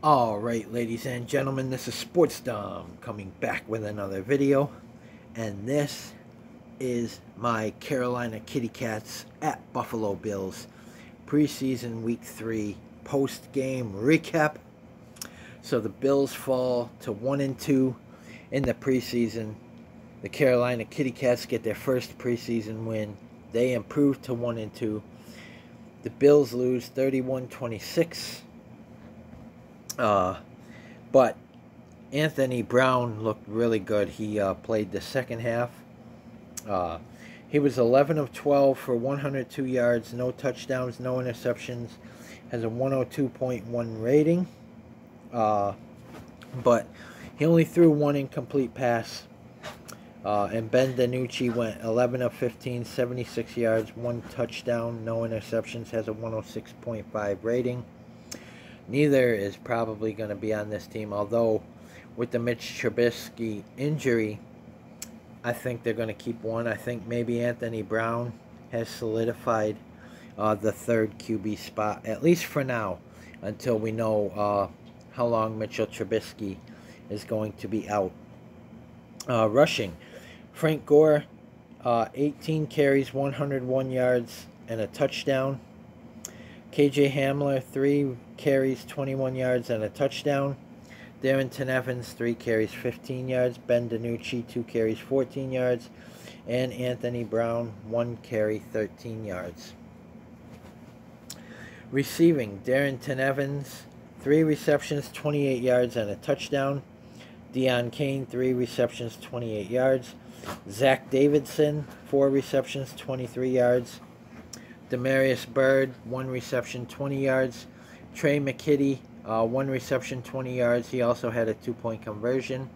Alright, ladies and gentlemen, this is Sports Dom coming back with another video. And this is my Carolina Kitty Cats at Buffalo Bills preseason week 3 post-game recap. So the Bills fall to 1-2 in the preseason. The Carolina Kitty Cats get their first preseason win. They improve to 1-2. The Bills lose 31-26. But Anthony Brown looked really good. He played the second half. He was 11 of 12 for 102 yards, no touchdowns, no interceptions. Has a 102.1 rating. But he only threw one incomplete pass. And Ben DiNucci went 11 of 15, 76 yards, one touchdown, no interceptions. Has a 106.5 rating. Neither is probably going to be on this team, although with the Mitch Trubisky injury, I think they're going to keep one. I think maybe Anthony Brown has solidified the third QB spot, at least for now, until we know how long Mitchell Trubisky is going to be out. Rushing, Frank Gore, 18 carries, 101 yards, and a touchdown. KJ Hamler, 3 carries, 21 yards, and a touchdown. Darrington Evans, 3 carries, 15 yards. Ben DiNucci, 2 carries, 14 yards. And Anthony Brown, 1 carry, 13 yards. Receiving, Darrington Evans, 3 receptions, 28 yards, and a touchdown. Deon Cain, 3 receptions, 28 yards. Zach Davidson, 4 receptions, 23 yards. Demarius Byrd, 1 reception, 20 yards. Trey McKitty, 1 reception, 20 yards. He also had a 2-point conversion.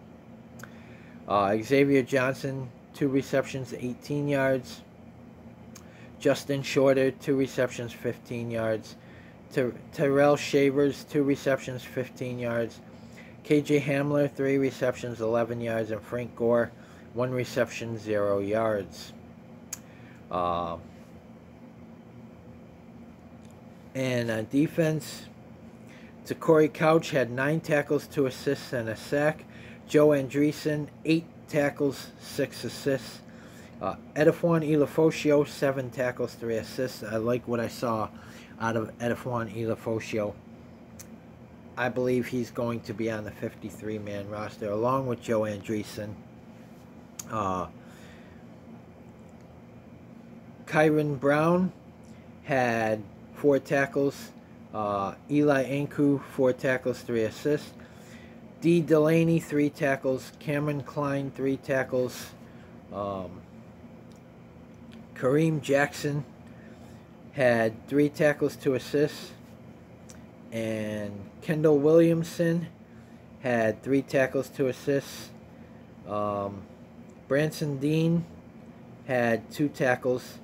Xavier Johnson, 2 receptions, 18 yards. Justin Shorter, 2 receptions, 15 yards. Tyrell Shavers, 2 receptions, 15 yards. KJ Hamler, 3 receptions, 11 yards. And Frank Gore, 1 reception, 0 yards. And defense, Corey Couch had 9 tackles, 2 assists, and a sack. Joe Andreessen, 8 tackles, 6 assists. Edifwan Ilafosio, 7 tackles, 3 assists. I like what I saw out of Edifwan Ilafosio. I believe he's going to be on the 53-man roster, along with Joe Andreessen. Kyron Brown had 4 tackles. Eli Anku, 4 tackles, 3 assists. D. Delaney, 3 tackles. Cameron Klein, 3 tackles. Kareem Jackson had 3 tackles, 2 assists. And Kendall Williamson had 3 tackles, 2 assists. Branson Dean had 2 tackles.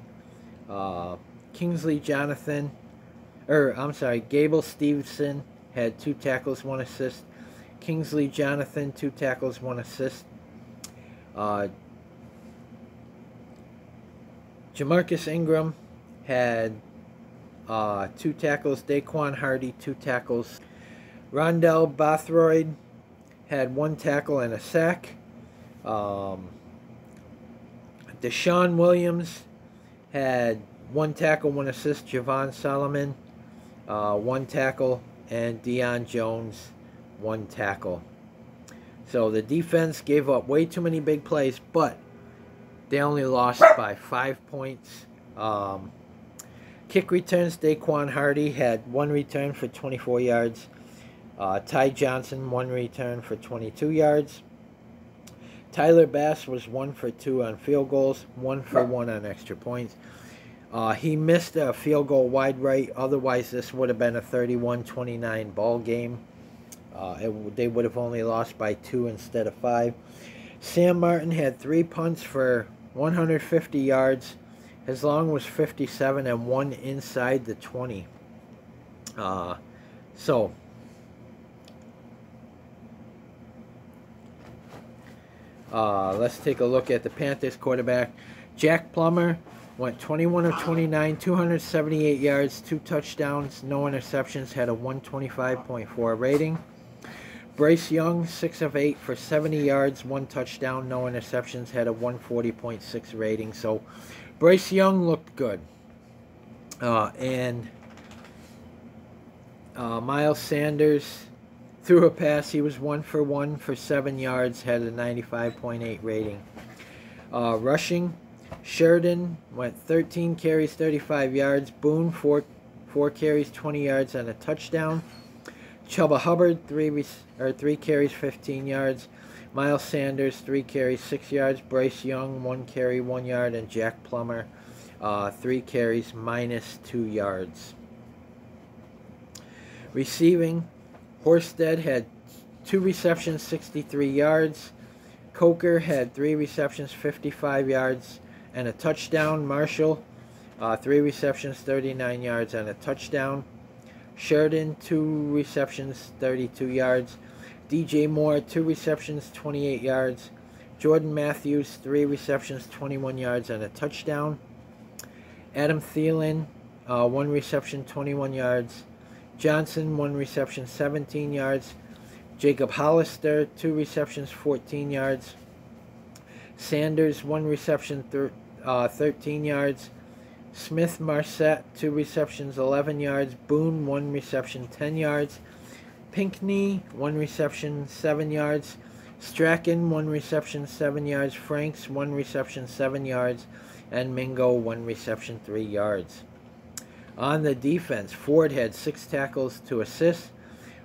Kingsley Jonathan, Gable Stevenson had 2 tackles, 1 assist. Kingsley Jonathan, 2 tackles, 1 assist. Jamarcus Ingram had 2 tackles. Daquan Hardy, 2 tackles. Rondell Bothroyd had 1 tackle and a sack. Deshaun Williams had 1 tackle, 1 assist. Javon Solomon, 1 tackle. And Deion Jones, 1 tackle. So the defense gave up way too many big plays, but they only lost by 5 points. Kick returns, Daquan Hardy had 1 return for 24 yards. Ty Johnson, 1 return for 22 yards. Tyler Bass was 1 for 2 on field goals, 1 for 1 on extra points. He missed a field goal wide right. Otherwise, this would have been a 31-29 ball game. They would have only lost by 2 instead of 5. Sam Martin had 3 punts for 150 yards. His long was 57 and 1 inside the 20. Let's take a look at the Panthers quarterback. Jack Plummer went 21 of 29, 278 yards, 2 touchdowns, no interceptions, had a 125.4 rating. Bryce Young, 6 of 8 for 70 yards, 1 touchdown, no interceptions, had a 140.6 rating. So Bryce Young looked good. And Miles Sanders threw a pass. He was 1 for 1 for 7 yards, had a 95.8 rating. Rushing, Sheridan went 13 carries, 35 yards. Boone, 4 carries, 20 yards, and a touchdown. Chuba Hubbard, 3 carries, 15 yards. Miles Sanders, 3 carries, 6 yards. Bryce Young, 1 carry, 1 yard. And Jack Plummer, 3 carries, -2 yards. Receiving, Horsted had 2 receptions, 63 yards. Coker had 3 receptions, 55 yards, and a touchdown. Marshall, 3 receptions, 39 yards, and a touchdown. Sheridan, 2 receptions, 32 yards. DJ Moore, 2 receptions, 28 yards. Jordan Matthews, 3 receptions, 21 yards, and a touchdown. Adam Thielen, 1 reception, 21 yards. Johnson, 1 reception, 17 yards. Jacob Hollister, 2 receptions, 14 yards. Sanders, 1 reception, 13 yards. Smith Marset, 2 receptions, 11 yards. Boone, 1 reception, 10 yards. Pinckney, 1 reception, 7 yards. Strachan, 1 reception, 7 yards. Franks, 1 reception, 7 yards. And Mingo, 1 reception, 3 yards. On the defense, Ford had 6 tackles, 2 assists.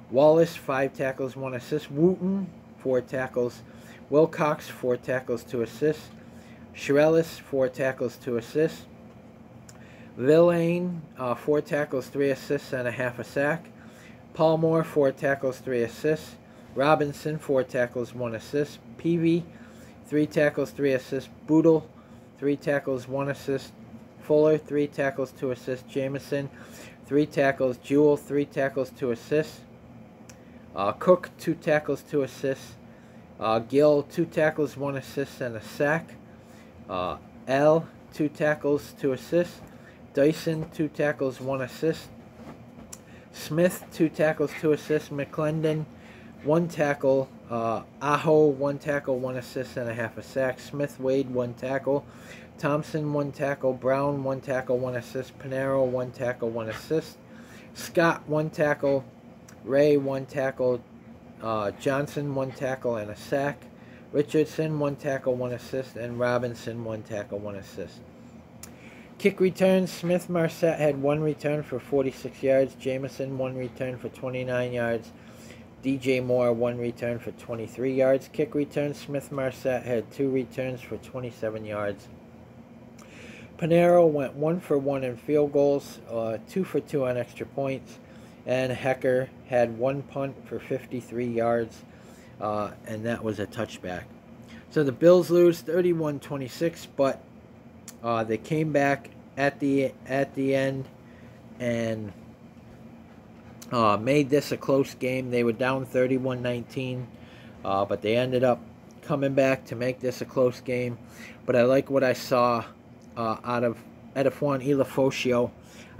Wallace, 5 tackles, 1 assist. Wooten, 4 tackles. Wilcox, 4 tackles, 2 assists. Shirelis, 4 tackles, 2 assists. Villain, 4 tackles, 3 assists, and a half a sack. Palmore, 4 tackles, 3 assists. Robinson, 4 tackles, 1 assist. Peavy, 3 tackles, 3 assists. Boodle, 3 tackles, 1 assist. Fuller, 3 tackles, 2 assists. Jameson, 3 tackles. Jewell, 3 tackles, 2 assists. Cook, 2 tackles, 2 assists. Gill, 2 tackles, 1 assist, and a sack. L, 2 tackles, 2 assists. Dyson, 2 tackles, 1 assist. Smith, 2 tackles, 2 assists. McClendon, 1 tackle. Aho, 1 tackle, 1 assist, and a half a sack. Smith Wade, 1 tackle. Thompson, 1 tackle. Brown, 1 tackle, 1 assist. Panero, 1 tackle, 1 assist. Scott, 1 tackle. Ray, 1 tackle. Johnson, 1 tackle and a sack. Richardson, 1 tackle, 1 assist. And Robinson, 1 tackle, 1 assist. Kick returns, Smith Marset had 1 return for 46 yards. Jameson, 1 return for 29 yards. DJ Moore, 1 return for 23 yards. Kick returns, Smith Marset had 2 returns for 27 yards. Panero went 1 for 1 in field goals, 2 for 2 on extra points. And Hecker had 1 punt for 53 yards, and that was a touchback. So the Bills lose 31-26, but they came back at the end and made this a close game. They were down 31-19, but they ended up coming back to make this a close game. But I like what I saw out of Edifwan Ilafosio.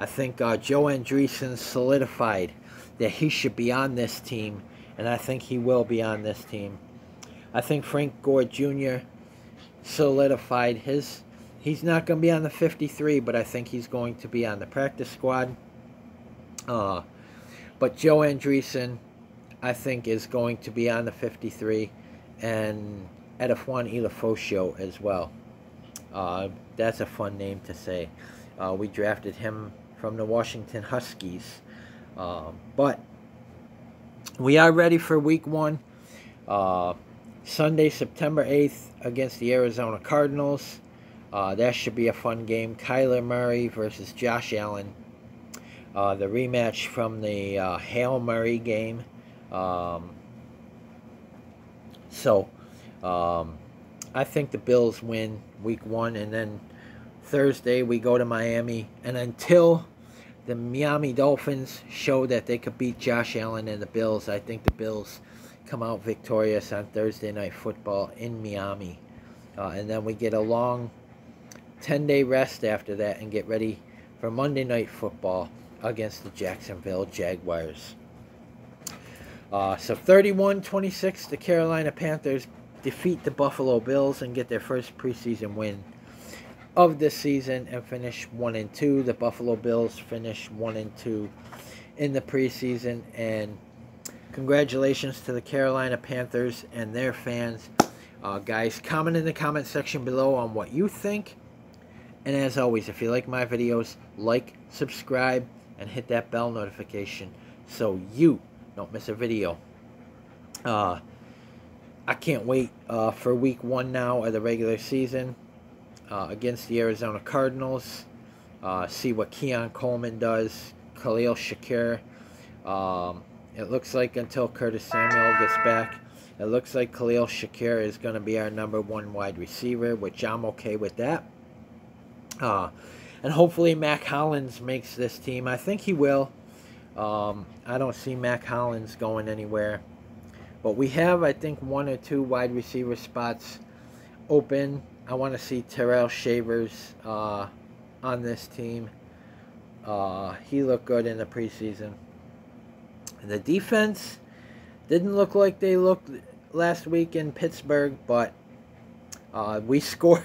I think Joe Andreessen solidified that he should be on this team, and I think he will be on this team. I think Frank Gore Jr. solidified his. He's not going to be on the 53, but I think he's going to be on the practice squad. But Joe Andreessen, I think, is going to be on the 53, and Edifwan Ilafosio as well. That's a fun name to say. We drafted him from the Washington Huskies. But we are ready for week 1. Sunday, September 8th against the Arizona Cardinals. That should be a fun game. Kyler Murray versus Josh Allen. The rematch from the Hail Murray game. I think the Bills win week 1, and then Thursday we go to Miami, and until the Miami Dolphins show that they could beat Josh Allen and the Bills, I think the Bills come out victorious on Thursday Night Football in Miami. And then we get a long 10-day rest after that and get ready for Monday Night Football against the Jacksonville Jaguars. So 31-26, the Carolina Panthers defeat the Buffalo Bills and get their first preseason win of the season and finish 1-2. The Buffalo Bills finish 1-2 in the preseason, and congratulations to the Carolina Panthers and their fans. Guys, comment in the comment section below on what you think. And as always, if you like my videos, like, subscribe, and hit that bell notification so you don't miss a video. I can't wait for week 1 now of the regular season against the Arizona Cardinals. See what Keon Coleman does, Khalil Shakir. It looks like until Curtis Samuel gets back, it looks like Khalil Shakir is going to be our #1 wide receiver, which I'm okay with that. And hopefully Mac Hollins makes this team. I think he will. I don't see Mac Hollins going anywhere. But we have, I think, 1 or 2 wide receiver spots open. I want to see Terrell Shavers on this team. He looked good in the preseason. The defense didn't look like they looked last week in Pittsburgh, but we scored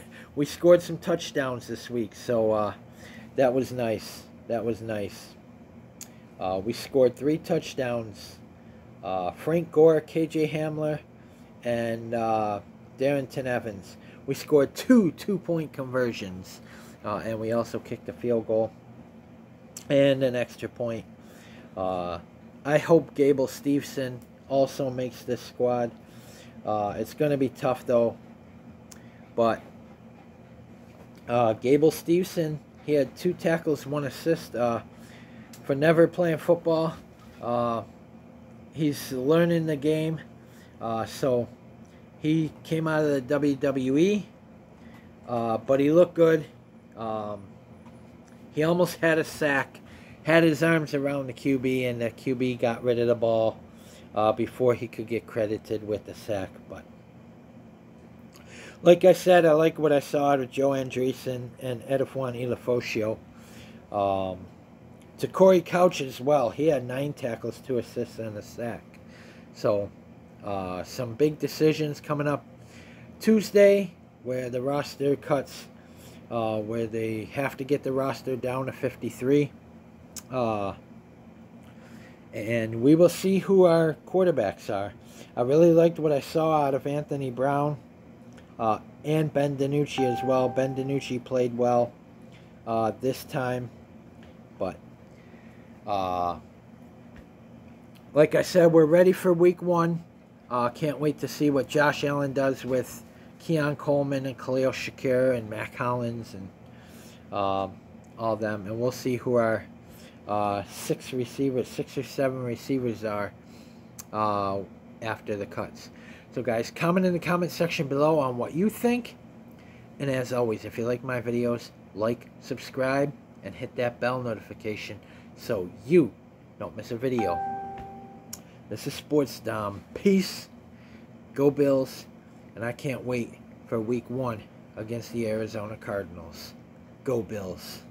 some touchdowns this week, so that was nice. That was nice. We scored 3 touchdowns. Frank Gore, KJ Hamler, and Darrington Evans. We scored 2 two-point conversions, and we also kicked a field goal and an extra point. I hope Gable Steveson also makes this squad. It's going to be tough, though. But Gable Steveson, he had 2 tackles, 1 assist for never playing football. He's learning the game. So he came out of the WWE, but he looked good. He almost had a sack. Had his arms around the QB, and the QB got rid of the ball before he could get credited with the sack. But like I said, I like what I saw out of Joe Andreessen and Edifwan Ilafosio. To Corey Couch as well. He had 9 tackles, 2 assists, and a sack. So some big decisions coming up Tuesday, where the roster cuts, where they have to get the roster down to 53. And we will see who our quarterbacks are. I really liked what I saw out of Anthony Brown and Ben DiNucci as well. Ben DiNucci played well this time. But like I said, we're ready for week 1. Can't wait to see what Josh Allen does with Keon Coleman and Khalil Shakir and Mac Hollins and all them. And we'll see who our 6 or 7 receivers are after the cuts. So guys, comment in the comment section below on what you think. And as always, if you like my videos, like, subscribe, and hit that bell notification so you don't miss a video. This is Sports Dom. Peace. Go Bills. And I can't wait for week 1 against the Arizona Cardinals. Go Bills.